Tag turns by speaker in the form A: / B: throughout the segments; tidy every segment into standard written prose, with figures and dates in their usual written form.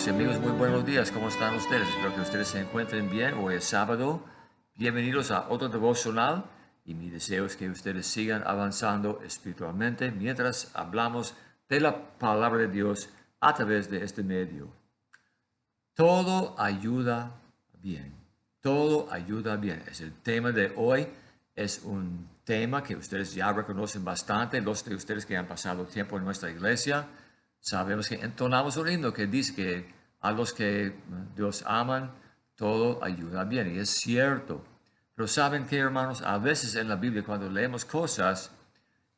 A: hermanos y amigos, muy buenos días. ¿Cómo están ustedes? Espero que ustedes se encuentren bien. Hoy es sábado. Bienvenidos a otro devocional y mi deseo es que ustedes sigan avanzando espiritualmente mientras hablamos de la palabra de Dios a través de este medio. Todo ayuda bien. Todo ayuda bien. Es el tema de hoy. Es un tema que ustedes ya reconocen bastante. Los de ustedes que han pasado tiempo en nuestra iglesia, sabemos que entonamos un himno que dice que a los que Dios aman, todo ayuda bien. Y es cierto. Pero ¿saben qué, hermanos? A veces en la Biblia, cuando leemos cosas,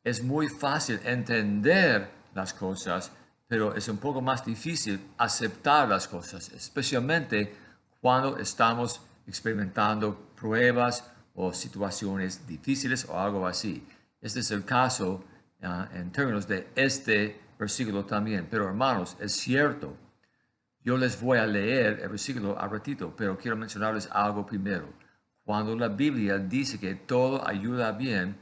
A: es muy fácil entender las cosas, pero es un poco más difícil aceptar las cosas, especialmente cuando estamos experimentando pruebas o situaciones difíciles o algo así. Este es el caso en términos de este versículo también. Pero hermanos, es cierto, yo les voy a leer el versículo a ratito, pero quiero mencionarles algo primero. Cuando la Biblia dice que todo ayuda bien,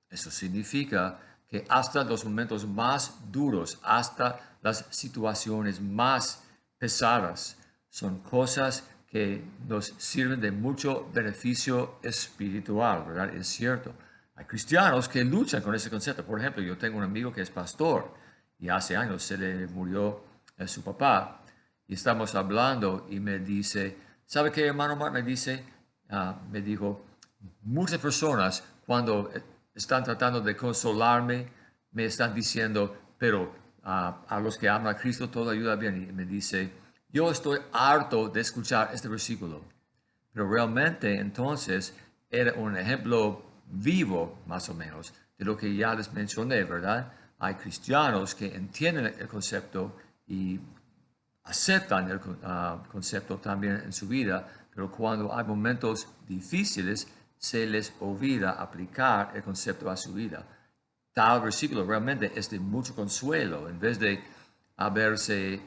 A: eso significa que hasta los momentos más duros, hasta las situaciones más pesadas, son cosas que nos sirven de mucho beneficio espiritual, ¿verdad? Es cierto. Hay cristianos que luchan con ese concepto. Por ejemplo, yo tengo un amigo que es pastor y hace años se le murió su papá y estamos hablando y me dice, ¿sabe qué, hermano Mark? Me dijo, muchas personas cuando están tratando de consolarme, me están diciendo, pero a los que aman a Cristo todo ayuda bien. Y me dice, yo estoy harto de escuchar este versículo. Pero realmente entonces era un ejemplo vivo, más o menos, de lo que ya les mencioné, ¿verdad? Hay cristianos que entienden el concepto y aceptan el concepto también en su vida, pero cuando hay momentos difíciles, se les olvida aplicar el concepto a su vida. Tal versículo realmente es de mucho consuelo, en vez de haberse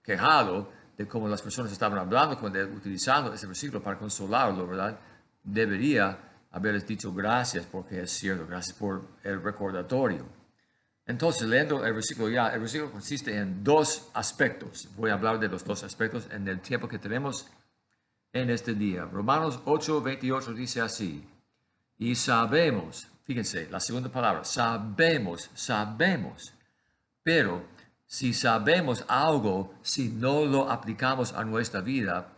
A: quejado de cómo las personas estaban hablando, utilizando ese versículo para consolarlo, ¿verdad? Debería haberles dicho gracias porque es cierto, gracias por el recordatorio. Entonces, leyendo el versículo ya, el versículo consiste en dos aspectos. Voy a hablar de los dos aspectos en el tiempo que tenemos en este día. Romanos 8:28 dice así, y sabemos, fíjense, la segunda palabra, sabemos, pero si sabemos algo, si no lo aplicamos a nuestra vida,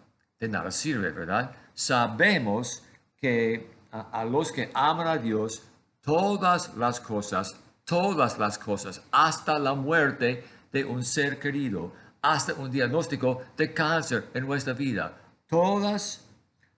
A: de nada sirve, ¿verdad? Sabemos que a los que aman a Dios, todas las cosas, hasta la muerte de un ser querido, hasta un diagnóstico de cáncer en nuestra vida, todas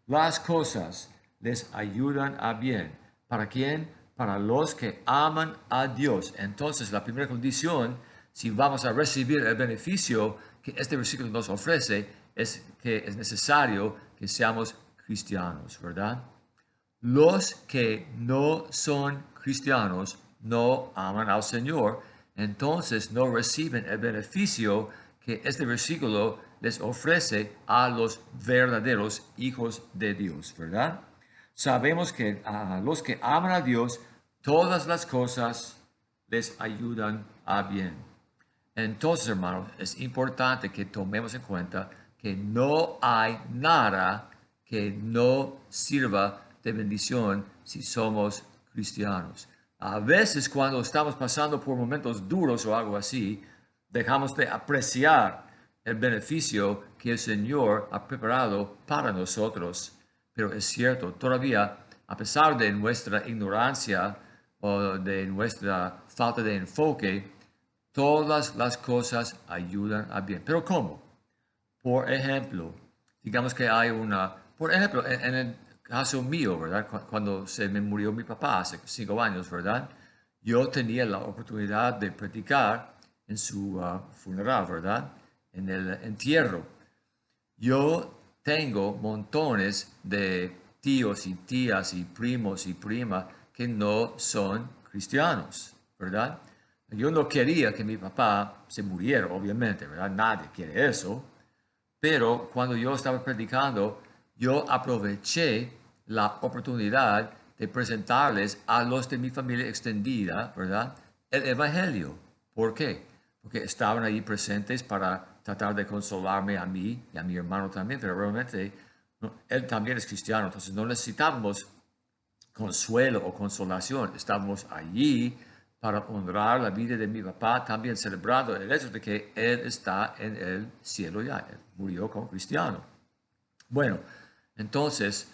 A: las cosas les ayudan a bien. ¿Para quién? Para los que aman a Dios. Entonces, la primera condición, si vamos a recibir el beneficio que este versículo nos ofrece, es que es necesario que seamos cristianos, ¿verdad? Los que no son cristianos no aman al Señor, entonces no reciben el beneficio que este versículo les ofrece a los verdaderos hijos de Dios, ¿verdad? Sabemos que a los que aman a Dios, todas las cosas les ayudan a bien. Entonces, hermanos, es importante que tomemos en cuenta que no hay nada que no sirva de bendición si somos cristianos. A veces cuando estamos pasando por momentos duros o algo así, dejamos de apreciar el beneficio que el Señor ha preparado para nosotros. Pero es cierto, todavía, a pesar de nuestra ignorancia o de nuestra falta de enfoque, todas las cosas ayudan a bien. ¿Pero cómo? Por ejemplo, digamos que hay por ejemplo, en el caso mío, ¿verdad? Cuando se me murió mi papá hace 5 años, ¿verdad? Yo tenía la oportunidad de predicar en su funeral, ¿verdad? En el entierro. Yo tengo montones de tíos y tías y primos y primas que no son cristianos, ¿verdad? Yo no quería que mi papá se muriera, obviamente, ¿verdad? Nadie quiere eso. Pero cuando yo estaba predicando, yo aproveché la oportunidad de presentarles a los de mi familia extendida, ¿verdad? El Evangelio. ¿Por qué? Porque estaban ahí presentes para tratar de consolarme a mí y a mi hermano también, pero realmente él también es cristiano, entonces no necesitábamos consuelo o consolación. Estábamos allí para honrar la vida de mi papá, también celebrando el hecho de que él está en el cielo ya, él murió como cristiano. Bueno, entonces,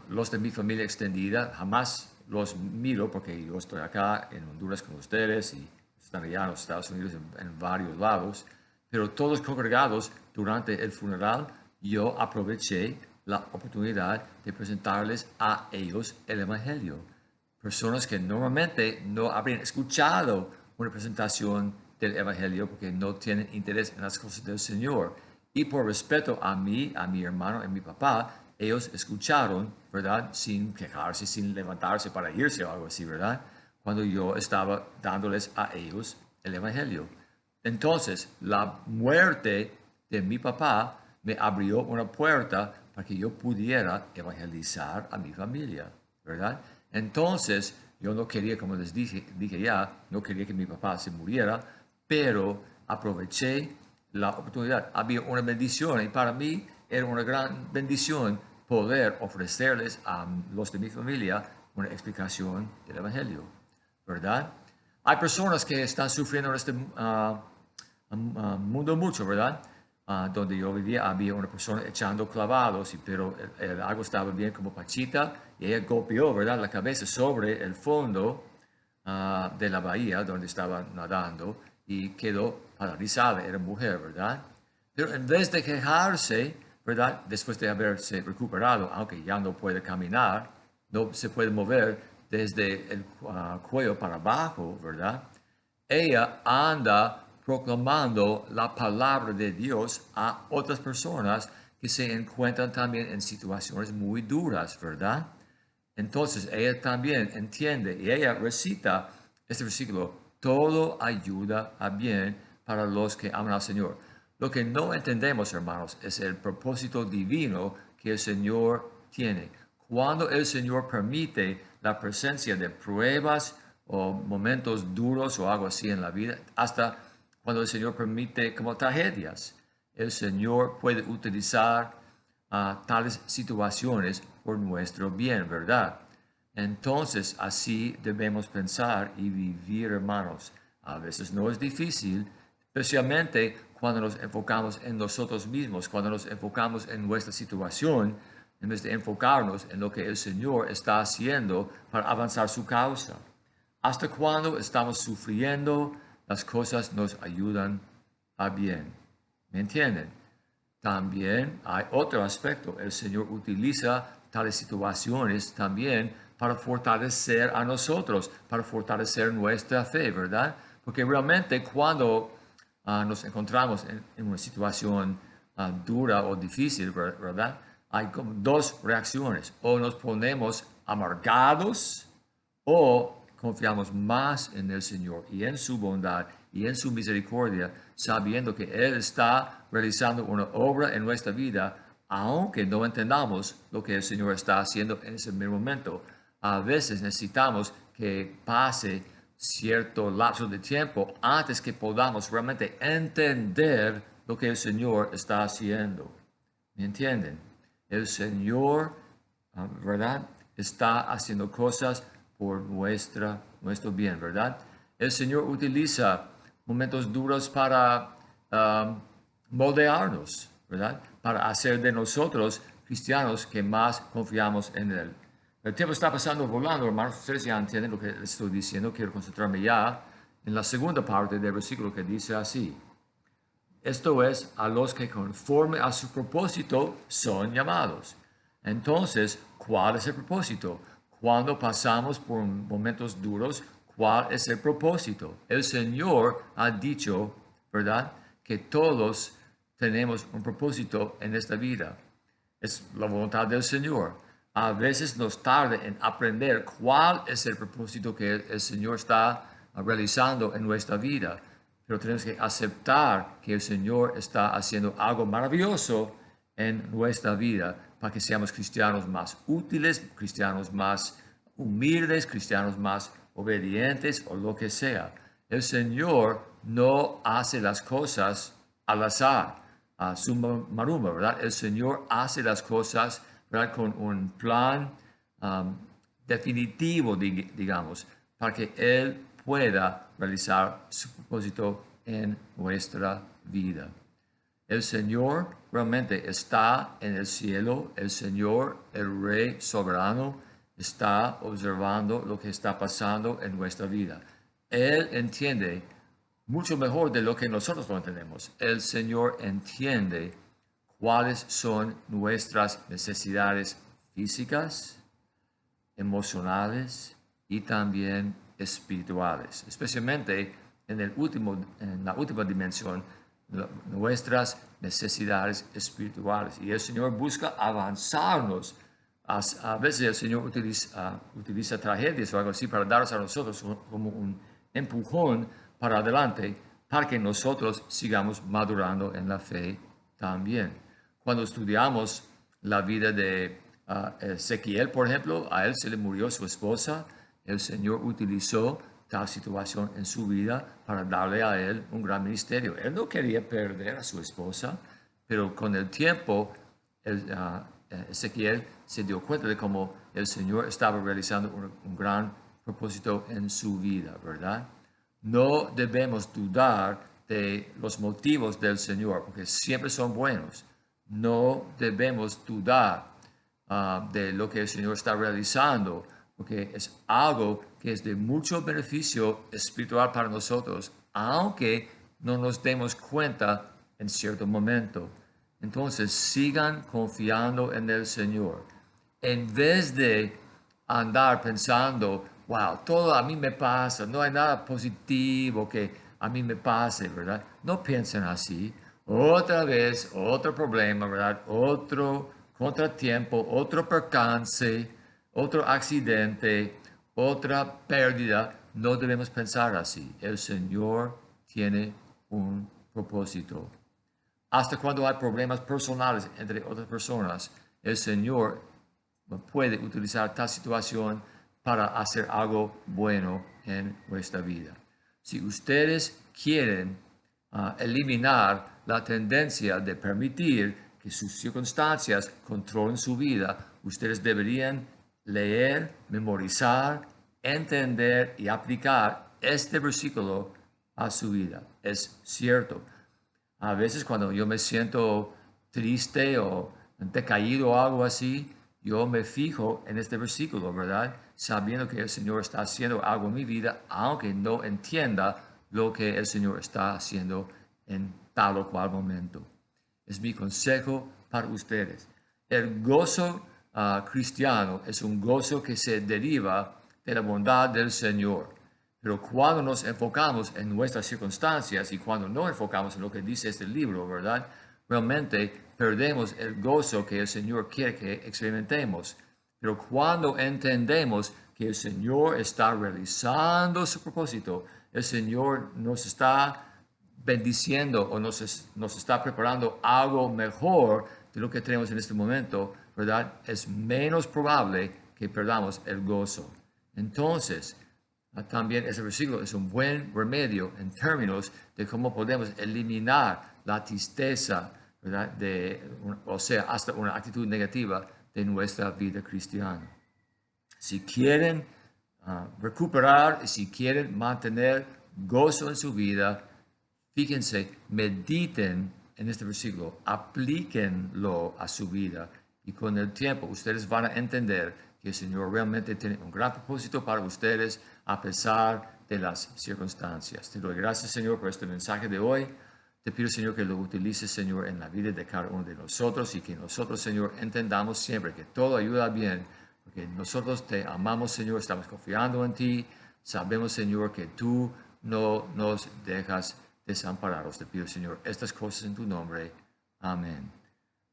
A: los de mi familia extendida jamás los miro porque yo estoy acá en Honduras con ustedes y están allá en los Estados Unidos en varios lados, pero todos congregados durante el funeral, yo aproveché la oportunidad de presentarles a ellos el Evangelio. Personas que normalmente no habrían escuchado una presentación del Evangelio porque no tienen interés en las cosas del Señor. Y por respeto a mí, a mi hermano y a mi papá, ellos escucharon, ¿verdad? Sin quejarse, sin levantarse para irse o algo así, ¿verdad? Cuando yo estaba dándoles a ellos el Evangelio. Entonces, la muerte de mi papá me abrió una puerta para que yo pudiera evangelizar a mi familia, ¿verdad? Entonces, yo no quería, como les dije ya, no quería que mi papá se muriera, pero aproveché la oportunidad. Había una bendición y para mí era una gran bendición poder ofrecerles a los de mi familia una explicación del Evangelio, ¿verdad? Hay personas que están sufriendo en este mundo mucho, ¿verdad? Donde yo vivía había una persona echando clavados, pero el agua estaba bien como pachita y ella golpeó, ¿verdad? La cabeza sobre el fondo de la bahía donde estaba nadando y quedó paralizada, era mujer, ¿verdad? Pero en vez de quejarse, ¿verdad? Después de haberse recuperado, aunque ya no puede caminar, no se puede mover desde el cuello para abajo, ¿verdad? Ella anda proclamando la palabra de Dios a otras personas que se encuentran también en situaciones muy duras, ¿verdad? Entonces ella también entiende y ella recita este versículo, todo ayuda a bien para los que aman al Señor. Lo que no entendemos, hermanos, es el propósito divino que el Señor tiene. Cuando el Señor permite la presencia de pruebas o momentos duros o algo así en la vida, hasta cuando el Señor permite como tragedias, el Señor puede utilizar tales situaciones por nuestro bien, ¿verdad? Entonces, así debemos pensar y vivir, hermanos. A veces no es difícil, especialmente cuando nos enfocamos en nosotros mismos, cuando nos enfocamos en nuestra situación, en vez de enfocarnos en lo que el Señor está haciendo para avanzar su causa. Hasta cuando estamos sufriendo, las cosas nos ayudan a bien. ¿Me entienden? También hay otro aspecto. El Señor utiliza tales situaciones también para fortalecer a nosotros, para fortalecer nuestra fe, ¿verdad? Porque realmente cuando nos encontramos en una situación dura o difícil, ¿verdad? Hay como dos reacciones. O nos ponemos amargados o confiamos más en el Señor y en su bondad y en su misericordia, sabiendo que Él está realizando una obra en nuestra vida, aunque no entendamos lo que el Señor está haciendo en ese mismo momento. A veces necesitamos que pase cierto lapso de tiempo antes que podamos realmente entender lo que el Señor está haciendo. ¿Me entienden? El Señor, ¿verdad? Está haciendo cosas por nuestro bien, ¿verdad? El Señor utiliza momentos duros para moldearnos, ¿verdad? Para hacer de nosotros cristianos que más confiamos en Él. El tiempo está pasando volando, hermanos. Ustedes ya entienden lo que les estoy diciendo. Quiero concentrarme ya en la segunda parte del versículo que dice así. Esto es, a los que conforme a su propósito son llamados. Entonces, ¿cuál es el propósito? Cuando pasamos por momentos duros, ¿cuál es el propósito? El Señor ha dicho, ¿verdad?, que todos tenemos un propósito en esta vida. Es la voluntad del Señor. A veces nos tarda en aprender cuál es el propósito que el Señor está realizando en nuestra vida. Pero tenemos que aceptar que el Señor está haciendo algo maravilloso en nuestra vida para que seamos cristianos más útiles, cristianos más humildes, cristianos más obedientes o lo que sea. El Señor no hace las cosas al azar, a summa marumba, ¿verdad? El Señor hace las cosas, ¿verdad? Con un plan definitivo, digamos, para que Él pueda realizar su propósito en nuestra vida. El Señor realmente está en el cielo, el Señor, el Rey soberano, está observando lo que está pasando en nuestra vida. Él entiende mucho mejor de lo que nosotros lo entendemos. El Señor entiende cuáles son nuestras necesidades físicas, emocionales y también espirituales, especialmente en la última dimensión, nuestras necesidades espirituales. Y el Señor busca avanzarnos. A veces el Señor utiliza tragedias o algo así para darnos a nosotros como un empujón para adelante, para que nosotros sigamos madurando en la fe también. Cuando estudiamos la vida de Ezequiel, por ejemplo, a él se le murió su esposa. El Señor utilizó tal situación en su vida para darle a él un gran ministerio. Él no quería perder a su esposa, pero con el tiempo Ezequiel se dio cuenta de cómo el Señor estaba realizando un gran propósito en su vida, ¿verdad? No debemos dudar de los motivos del Señor, porque siempre son buenos. No debemos dudar de lo que el Señor está realizando, porque es algo que es de mucho beneficio espiritual para nosotros, aunque no nos demos cuenta en cierto momento. Entonces, sigan confiando en el Señor. En vez de andar pensando, wow, todo a mí me pasa, no hay nada positivo que a mí me pase, ¿verdad? No piensen así. Otra vez, otro problema, ¿verdad? Otro contratiempo, otro percance, otro accidente, otra pérdida. No debemos pensar así. El Señor tiene un propósito. Hasta cuando hay problemas personales entre otras personas, el Señor puede utilizar tal situación para hacer algo bueno en nuestra vida. Si ustedes quieren eliminar la tendencia de permitir que sus circunstancias controlen su vida, ustedes deberían leer, memorizar, entender y aplicar este versículo a su vida. Es cierto. A veces cuando yo me siento triste o decaído o algo así, yo me fijo en este versículo, ¿verdad? Sabiendo que el Señor está haciendo algo en mi vida, aunque no entienda lo que el Señor está haciendo en tal o cual momento. Es mi consejo para ustedes. El gozo cristiano es un gozo que se deriva de la bondad del Señor. Pero cuando nos enfocamos en nuestras circunstancias y cuando no enfocamos en lo que dice este libro, ¿verdad? Realmente perdemos el gozo que el Señor quiere que experimentemos. Pero cuando entendemos que el Señor está realizando su propósito, el Señor nos está bendiciendo o nos está preparando algo mejor de lo que tenemos en este momento, ¿verdad? Es menos probable que perdamos el gozo. Entonces, también ese versículo es un buen remedio en términos de cómo podemos eliminar la tristeza, ¿verdad? O sea, hasta una actitud negativa de nuestra vida cristiana. Si quieren recuperar, si quieren mantener gozo en su vida, fíjense, mediten en este versículo, aplíquenlo a su vida y con el tiempo ustedes van a entender que el Señor realmente tiene un gran propósito para ustedes a pesar de las circunstancias. Te doy gracias, Señor, por este mensaje de hoy. Te pido, Señor, que lo utilices, Señor, en la vida de cada uno de nosotros y que nosotros, Señor, entendamos siempre que todo ayuda bien, porque nosotros te amamos, Señor, estamos confiando en ti. Sabemos, Señor, que tú no nos dejas desamparados. Te pido, Señor, estas cosas en tu nombre. Amén.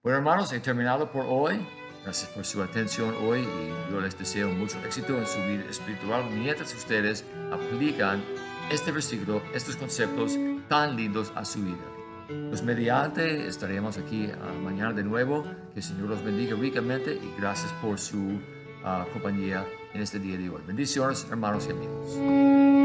A: Bueno, hermanos, he terminado por hoy. Gracias por su atención hoy y yo les deseo mucho éxito en su vida espiritual mientras ustedes aplican este versículo, estos conceptos tan lindos a su vida. Pues mediante estaremos aquí mañana de nuevo. Que el Señor los bendiga ricamente y gracias por su compañía en este día de hoy. Bendiciones, hermanos y amigos.